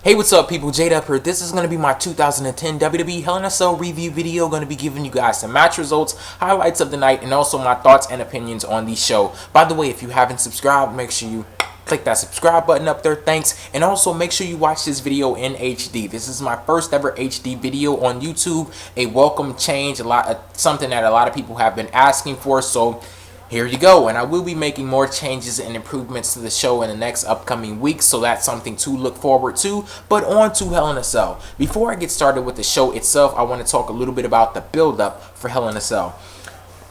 Hey, what's up, people? Jade up here. This is going to be my 2010 WWE Hell in a Cell review video. Going to be giving you guys some match results, highlights of the night, and also my thoughts and opinions on the show. By the way, if you haven't subscribed, make sure you click that subscribe button up there. Thanks. And also make sure you watch this video in HD. This is my first ever HD video on YouTube. A welcome change, something that a lot of people have been asking for. So here you go, and I will be making more changes and improvements to the show in the next upcoming weeks, so that's something to look forward to. But on to Hell in a Cell. Before I get started with the show itself, I want to talk a little bit about the build-up for Hell in a Cell.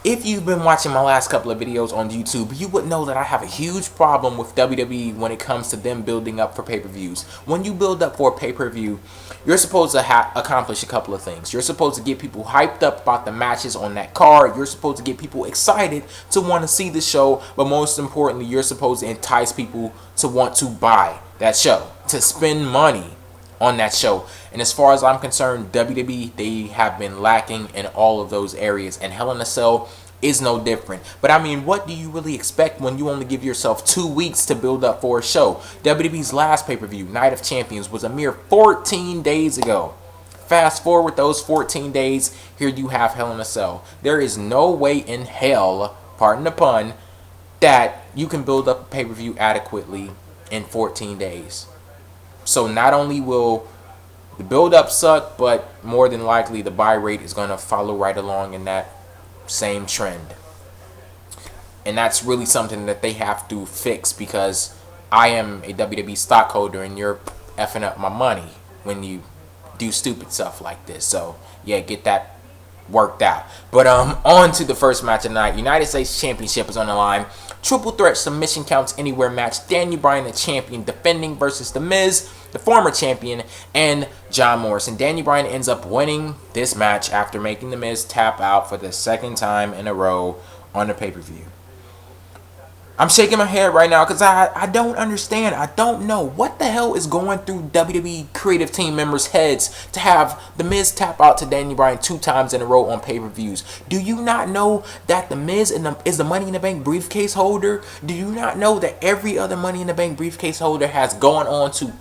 If you've been watching my last couple of videos on YouTube, you would know that I have a huge problem with WWE when it comes to them building up for pay-per-views. When you build up for a pay-per-view, you're supposed to accomplish a couple of things. You're supposed to get people hyped up about the matches on that card. You're supposed to get people excited to want to see the show. But most importantly, you're supposed to entice people to want to buy that show, to spend money on that show. And as far as I'm concerned, WWE, they have been lacking in all of those areas, and Hell in a Cell is no different. But I mean, what do you really expect when you only give yourself 2 weeks to build up for a show? WWE's last pay-per-view, Night of Champions, was a mere 14 days ago. Fast forward those 14 days, here you have Hell in a Cell. There is no way in hell, pardon the pun, that you can build up a pay-per-view adequately in 14 days. So not only will the build-up suck, but more than likely the buy rate is going to follow right along in that same trend. And that's really something that they have to fix, because I am a WWE stockholder and you're effing up my money when you do stupid stuff like this. So yeah, get that worked out. But on to the first match of the night. United States Championship is on the line. Triple threat submission counts anywhere match. Bryan, the champion, defending versus The Miz, the former champion, and John Morrison. Bryan ends up winning this match after making The Miz tap out for the second time in a row on the pay-per-view. I'm shaking my head right now because I don't understand. I don't know what the hell is going through WWE creative team members' heads to have The Miz tap out to Bryan 2 times in a row on pay-per-views. Do you not know that The Miz is the Money in the Bank briefcase holder? Do you not know that every other Money in the Bank briefcase holder has gone on to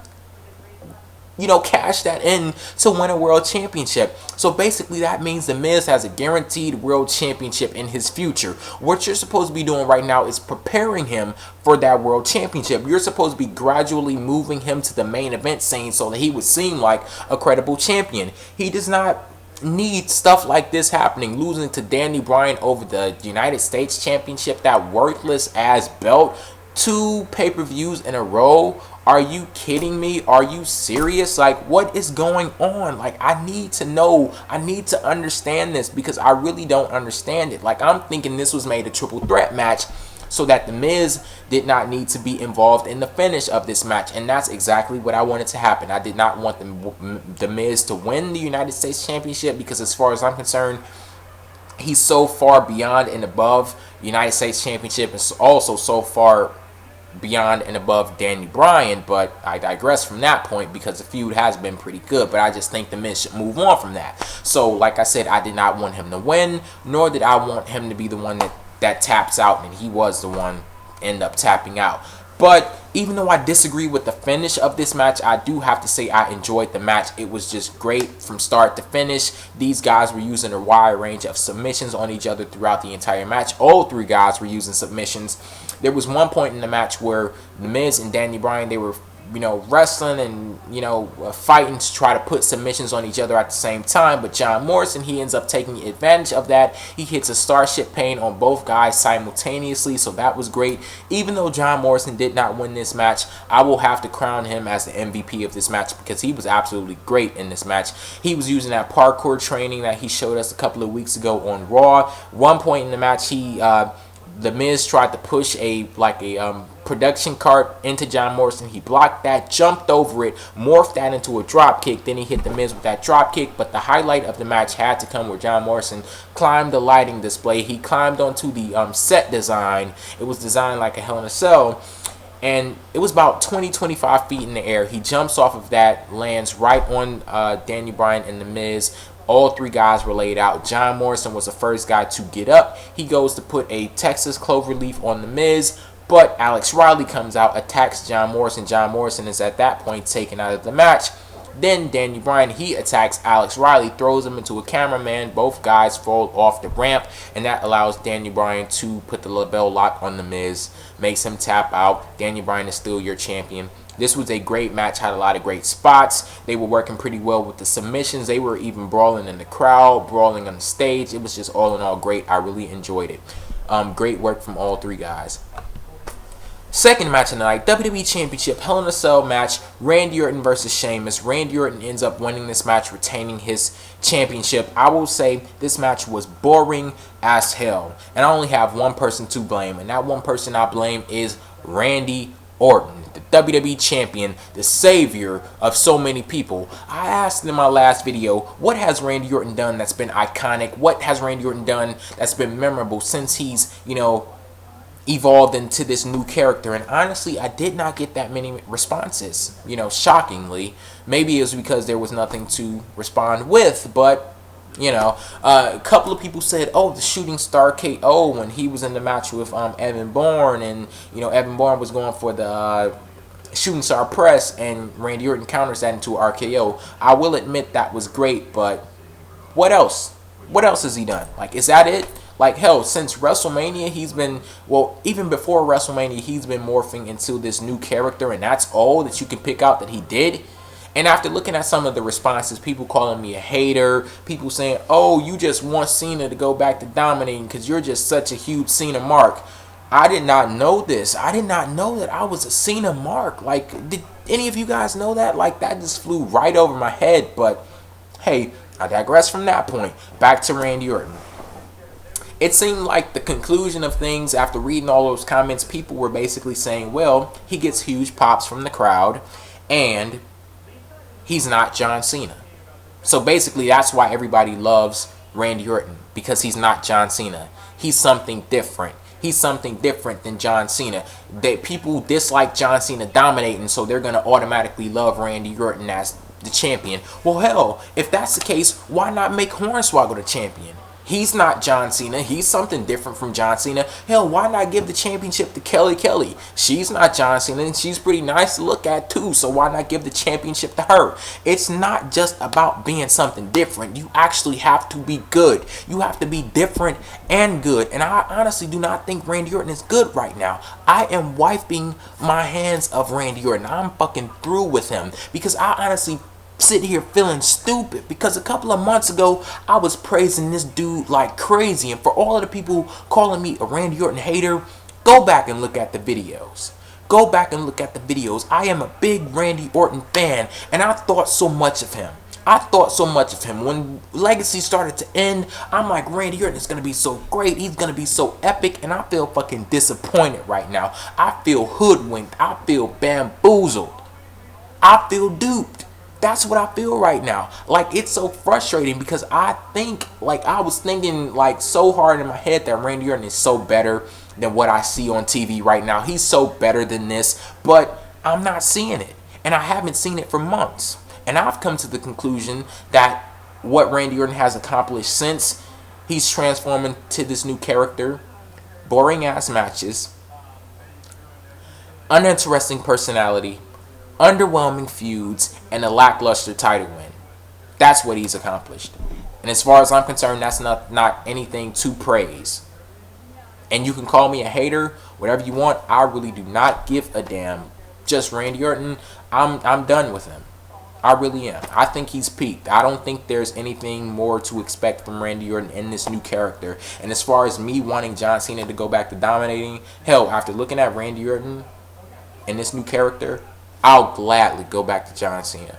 cash that in to win a world championship? So basically that means The Miz has a guaranteed world championship in his future. What you're supposed to be doing right now is preparing him for that world championship. You're supposed to be gradually moving him to the main event scene so that he would seem like a credible champion. He does not need stuff like this happening. Losing to Bryan over the United States Championship, that worthless ass belt, 2 pay-per-views in a row. Are you kidding me? Are you serious? Like, what is going on? Like, I need to know. I need to understand this, because I really don't understand it. Like, I'm thinking this was made a triple threat match so that The Miz did not need to be involved in the finish of this match. And that's exactly what I wanted to happen. I did not want The Miz to win the United States Championship, because as far as I'm concerned, he's so far beyond and above the United States Championship, and also so far beyond and above Bryan. But I digress from that point, because the feud has been pretty good, but I just think The Miz should move on from that. So like I said, I did not want him to win, nor did I want him to be the one that taps out, and he was the one end up tapping out. But even though I disagree with the finish of this match, I do have to say I enjoyed the match. It was just great from start to finish. These guys were using a wide range of submissions on each other throughout the entire match. All 3 guys were using submissions. There was one point in the match where The Miz and Bryan, they were wrestling and fighting to try to put submissions on each other at the same time. But John Morrison, he ends up taking advantage of that. He hits a Starship Pain on both guys simultaneously, so that was great. Even though John Morrison did not win this match, I will have to crown him as the MVP of this match, because he was absolutely great in this match. He was using that parkour training that he showed us a couple of weeks ago on Raw. One point in the match, The Miz tried to push a production cart into John Morrison. He blocked that, jumped over it, morphed that into a drop kick. Then he hit The Miz with that drop kick. But the highlight of the match had to come where John Morrison climbed the lighting display. He climbed onto the set design. It was designed like a Hell in a Cell, and it was about 20-25 feet in the air. He jumps off of that, lands right on Bryan and The Miz. All 3 guys were laid out. John Morrison was the first guy to get up. He goes to put a Texas Cloverleaf on The Miz. But Alex Riley comes out, attacks John Morrison. John Morrison is at that point taken out of the match. Then Daniel Bryan, he attacks Alex Riley, throws him into a cameraman. Both guys fall off the ramp, and that allows Daniel Bryan to put the LeBell lock on The Miz, makes him tap out. Daniel Bryan is still your champion. This was a great match, had a lot of great spots. They were working pretty well with the submissions. They were even brawling in the crowd, brawling on the stage. It was just all in all great. I really enjoyed it. Great work from all three guys. Second match of the night, WWE Championship Hell in a Cell match, Randy Orton versus Sheamus. Randy Orton ends up winning this match, retaining his championship. I will say this match was boring as hell. And I only have one person to blame, and that one person I blame is Randy Orton, the WWE Champion, the savior of so many people. I asked in my last video, what has Randy Orton done that's been iconic? What has Randy Orton done that's been memorable since he's, evolved into this new character? And honestly, I did not get that many responses, shockingly. Maybe it was because there was nothing to respond with, but a couple of people said, oh, the shooting star KO when he was in the match with Evan Bourne, and Evan Bourne was going for the shooting star press, and Randy Orton counters that into an RKO. I will admit that was great, but what else? What else has he done? Like, is that it? Like, hell, since WrestleMania, he's been, well, even before WrestleMania, he's been morphing into this new character, and that's all that you can pick out that he did. And after looking at some of the responses, people calling me a hater, people saying, oh, you just want Cena to go back to dominating because you're just such a huge Cena mark. I did not know this. I did not know that I was a Cena mark. Like, did any of you guys know that? Like, that just flew right over my head. But, hey, I digress from that point. Back to Randy Orton. It seemed like the conclusion of things after reading all those comments, people were basically saying, well, he gets huge pops from the crowd, and he's not John Cena. So basically, that's why everybody loves Randy Orton, because he's not John Cena. He's something different. He's something different than John Cena. That people dislike John Cena dominating, so they're going to automatically love Randy Orton as the champion. Well, hell, if that's the case, why not make Hornswoggle the champion? He's not John Cena. He's something different from John Cena. Hell, why not give the championship to Kelly? She's not John Cena, and she's pretty nice to look at too, so why not give the championship to her? It's not just about being something different. You actually have to be good. You have to be different and good, and I honestly do not think Randy Orton is good right now. I am wiping my hands of Randy Orton. I'm fucking through with him, because I honestly sit here feeling stupid, because a couple of months ago I was praising this dude like crazy, and for all of the people calling me a Randy Orton hater, go back and look at the videos. Go back and look at the videos. I am a big Randy Orton fan, and I thought so much of him. When Legacy started to end, I'm like, Randy Orton is going to be so great. He's going to be so epic, and I feel fucking disappointed right now. I feel hoodwinked. I feel bamboozled. I feel duped. That's what I feel right now. Like, it's so frustrating, because I was thinking like so hard in my head that Randy Orton is so better than what I see on TV right now. He's so better than this, but I'm not seeing it, and I haven't seen it for months. And I've come to the conclusion that what Randy Orton has accomplished since he's transforming to this new character, boring ass matches, uninteresting personality, underwhelming feuds, and a lackluster title win. That's what he's accomplished. And as far as I'm concerned, that's not anything to praise. And you can call me a hater, whatever you want. I really do not give a damn. Just Randy Orton, I'm done with him. I really am. I think he's peaked. I don't think there's anything more to expect from Randy Orton in this new character. And as far as me wanting John Cena to go back to dominating, hell, after looking at Randy Orton in this new character, I'll gladly go back to John Cena,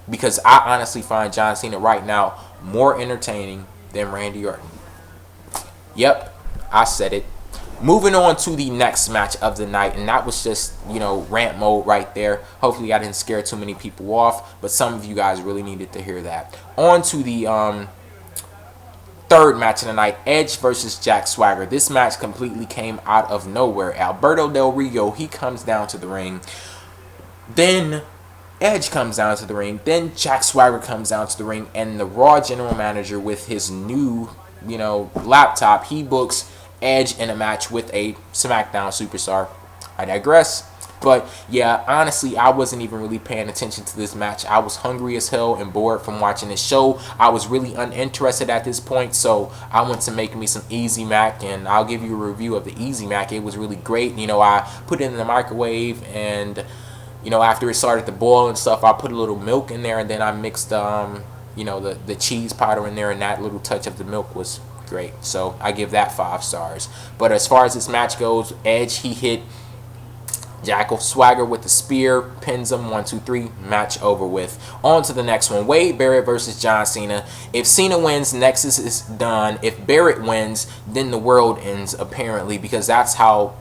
because I honestly find John Cena right now more entertaining than Randy Orton. Yep, I said it. Moving on to the next match of the night, and that was just, rant mode right there. Hopefully I didn't scare too many people off, but some of you guys really needed to hear that. On to the third match of the night, Edge versus Jack Swagger. This match completely came out of nowhere. Alberto Del Rio, he comes down to the ring. Then Edge comes down to the ring. Then Jack Swagger comes down to the ring. And the Raw general manager, with his new, laptop, he books Edge in a match with a SmackDown superstar. I digress. But yeah, honestly, I wasn't even really paying attention to this match. I was hungry as hell and bored from watching this show. I was really uninterested at this point, so I went to make me some Easy Mac, and I'll give you a review of the Easy Mac. It was really great. You know, I put it in the microwave, and you know, after it started to boil and stuff, I put a little milk in there, and then I mixed you know, the cheese powder in there, and that little touch of the milk was great. So I give that 5 stars. But as far as this match goes, Edge, he hit Jackal Swagger with the spear, pins him, 1, 2, 3, match over with. On to the next one, Wade Barrett versus John Cena. If Cena wins, Nexus is done. If Barrett wins, then the world ends, apparently, because that's how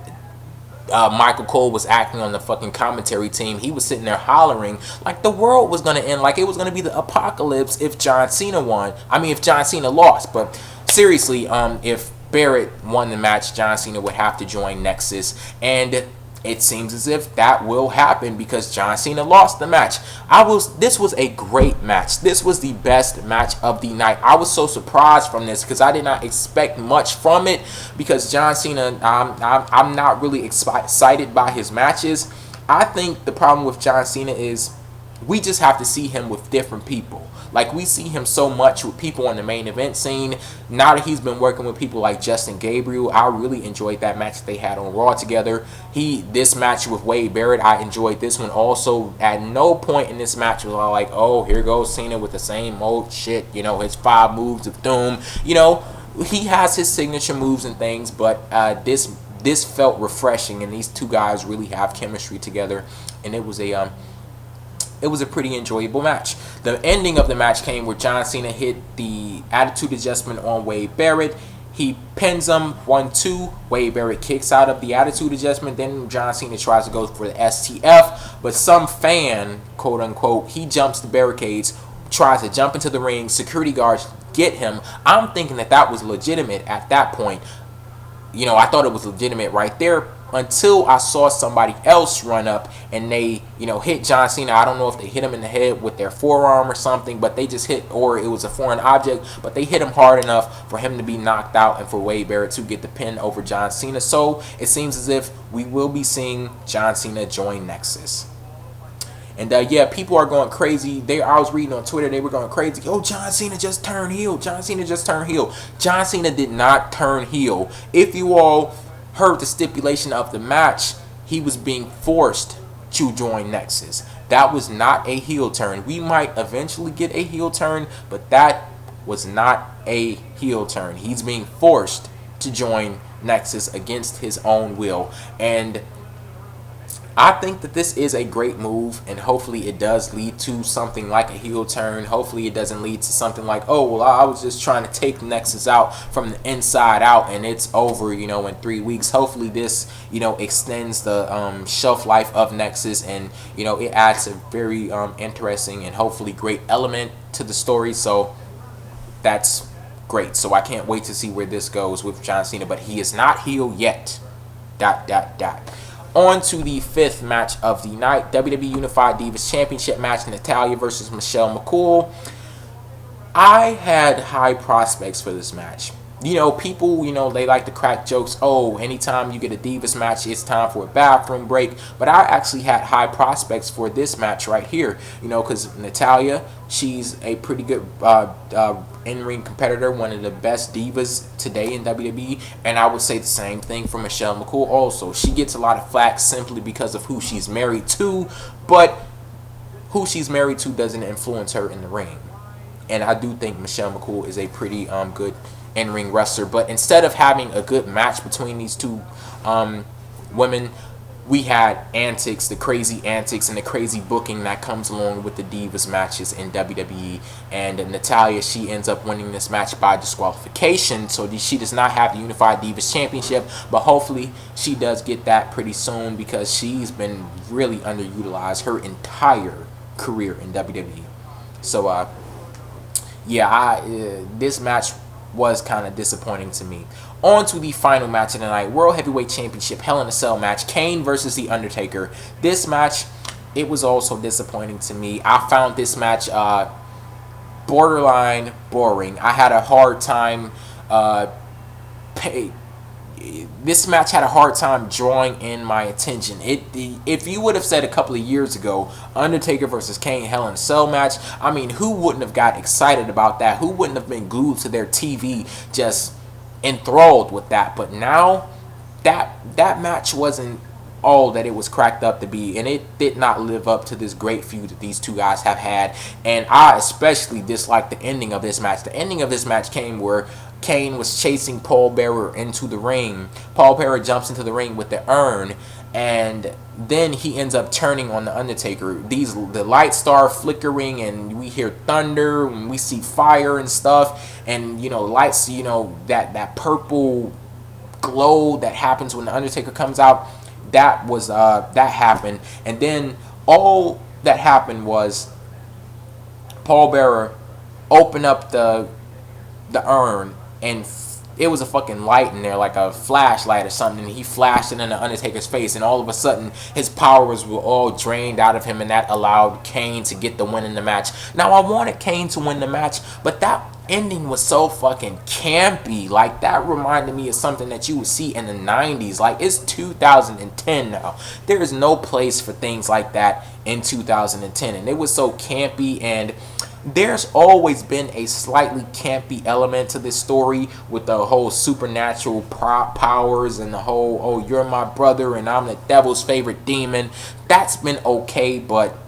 McCool was acting on the fucking commentary team. He was sitting there hollering like the world was going to end, like it was going to be the apocalypse if John Cena won. I mean, if John Cena lost. But seriously, if Barrett won the match, John Cena would have to join Nexus, and it seems as if that will happen because John Cena lost the match. This was a great match. This was the best match of the night. I was so surprised from this because I did not expect much from it, because John Cena, I'm not really excited by his matches. I think the problem with John Cena is we just have to see him with different people. Like, we see him so much with people on the main event scene. Now that he's been working with people like Justin Gabriel, I really enjoyed that match that they had on Raw together. This match with Wade Barrett, I enjoyed this one also. At no point in this match was I like, oh, here goes Cena with the same old shit, you know, his 5 moves of doom. You know, he has his signature moves and things, but this felt refreshing, and these two guys really have chemistry together, and it was a pretty enjoyable match. The ending of the match came where John Cena hit the attitude adjustment on Wade Barrett. He pins him, 1, 2. Wade Barrett kicks out of the attitude adjustment. Then John Cena tries to go for the STF, but some fan, quote unquote, he jumps the barricades, tries to jump into the ring. Security guards get him. I'm thinking that was legitimate at that point. You know, I thought it was legitimate right there, until I saw somebody else run up and they, you know, hit John Cena. I don't know if they hit him in the head with their forearm or something, but they just hit, or it was a foreign object, but they hit him hard enough for him to be knocked out and for Wade Barrett to get the pin over John Cena. So it seems as if we will be seeing John Cena join Nexus. And yeah, people are going crazy. I was reading on Twitter, they were going crazy. Oh, John Cena just turned heel. John Cena just turned heel. John Cena did not turn heel. If you all heard the stipulation of the match, he was being forced to join Nexus. That was not a heel turn. We might eventually get a heel turn, but that was not a heel turn. He's being forced to join Nexus against his own will. And I think that this is a great move, and hopefully it does lead to something like a heel turn. Hopefully it doesn't lead to something like, oh, well, I was just trying to take Nexus out from the inside out and it's over, you know, in 3 weeks. Hopefully this, you know, extends the shelf life of Nexus, and, you know, it adds a very interesting and hopefully great element to the story. So that's great. So I can't wait to see where this goes with John Cena, but he is not heel yet. ... On to the 5th match of the night, WWE Unified Divas Championship match, Natalya versus McCool. I had high prospects for this match. You know, people, you know, they like to crack jokes. Oh, anytime you get a Divas match, it's time for a bathroom break. But I actually had high prospects for this match right here. You know, because Natalya, she's a pretty good in-ring competitor, one of the best divas today in WWE. And I would say the same thing for McCool also. She gets a lot of flack simply because of who she's married to. But who she's married to doesn't influence her in the ring. And I do think McCool is a pretty good in-ring wrestler. But instead of having a good match between these two women, we had antics, the crazy antics and the crazy booking that comes along with the Divas matches in WWE. And Natalya, she ends up winning this match by disqualification, so she does not have the Unified Divas Championship, but hopefully she does get that pretty soon, because she's been really underutilized her entire career in WWE. So yeah, this match was kind of disappointing to me. On to the final match of the night, World Heavyweight Championship Hell in a Cell match, Kane versus The Undertaker. This match, it was also disappointing to me. I found this match borderline boring. I had a hard time this match had a hard time drawing in my attention. If you would have said a couple of years ago, Undertaker versus Kane Hell in a Cell match, I mean, who wouldn't have got excited about that? Who wouldn't have been glued to their TV just enthralled with that? But now, that match wasn't all that it was cracked up to be, and it did not live up to this great feud that these two guys have had. And I especially dislike the ending of this match. The ending of this match came where Kane was chasing Paul Bearer into the ring. Paul Bearer jumps into the ring with the urn, and then he ends up turning on the Undertaker. The lights start flickering, and we hear thunder, and we see fire and stuff, and lights, that purple glow that happens when the Undertaker comes out. That happened, and then all that happened was Paul Bearer opened up the urn, and it was a fucking light in there, like a flashlight or something, and he flashed it in the Undertaker's face, and all of a sudden his powers were all drained out of him, and that allowed Kane to get the win in the match. Now, I wanted Kane to win the match, but that ending was so fucking campy. Like, that reminded me of something that you would see in the 90s. Like, it's 2010 now. There is no place for things like that in 2010, and it was so campy. And there's always been a slightly campy element to this story with the whole supernatural powers and the whole, oh, you're my brother and I'm the devil's favorite demon. That's been okay, but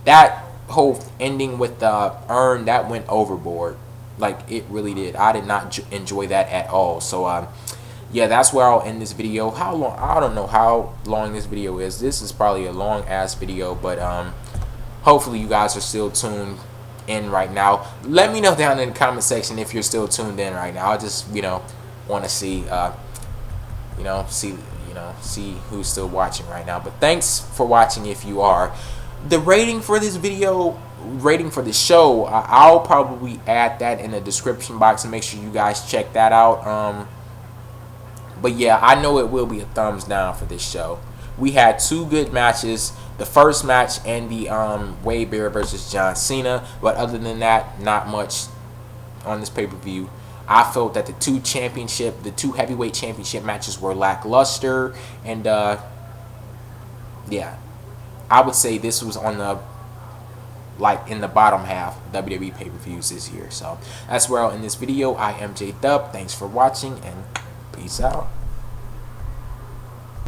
that whole ending with the urn, that went overboard. Like, it really did. I did not enjoy that at all. So, yeah, that's where I'll end this video. How long? I don't know how long this video is. This is probably a long-ass video, but hopefully you guys are still tuned in right now. Let me know down in the comment section if you're still tuned in right now. I just, want to see, see who's still watching right now. But thanks for watching if you are. The rating for this video, rating for the show, I'll probably add that in the description box and make sure you guys check that out. But yeah, I know it will be a thumbs down for this show. We had two good matches. The first match and the Wade Barrett versus John Cena. But other than that, not much on this pay-per-view. I felt that the two heavyweight championship matches were lackluster. And yeah, I would say this was on the, in the bottom half of WWE pay-per-views this year. So that's where I'll end this video. I am J Dub. Thanks for watching, and peace out.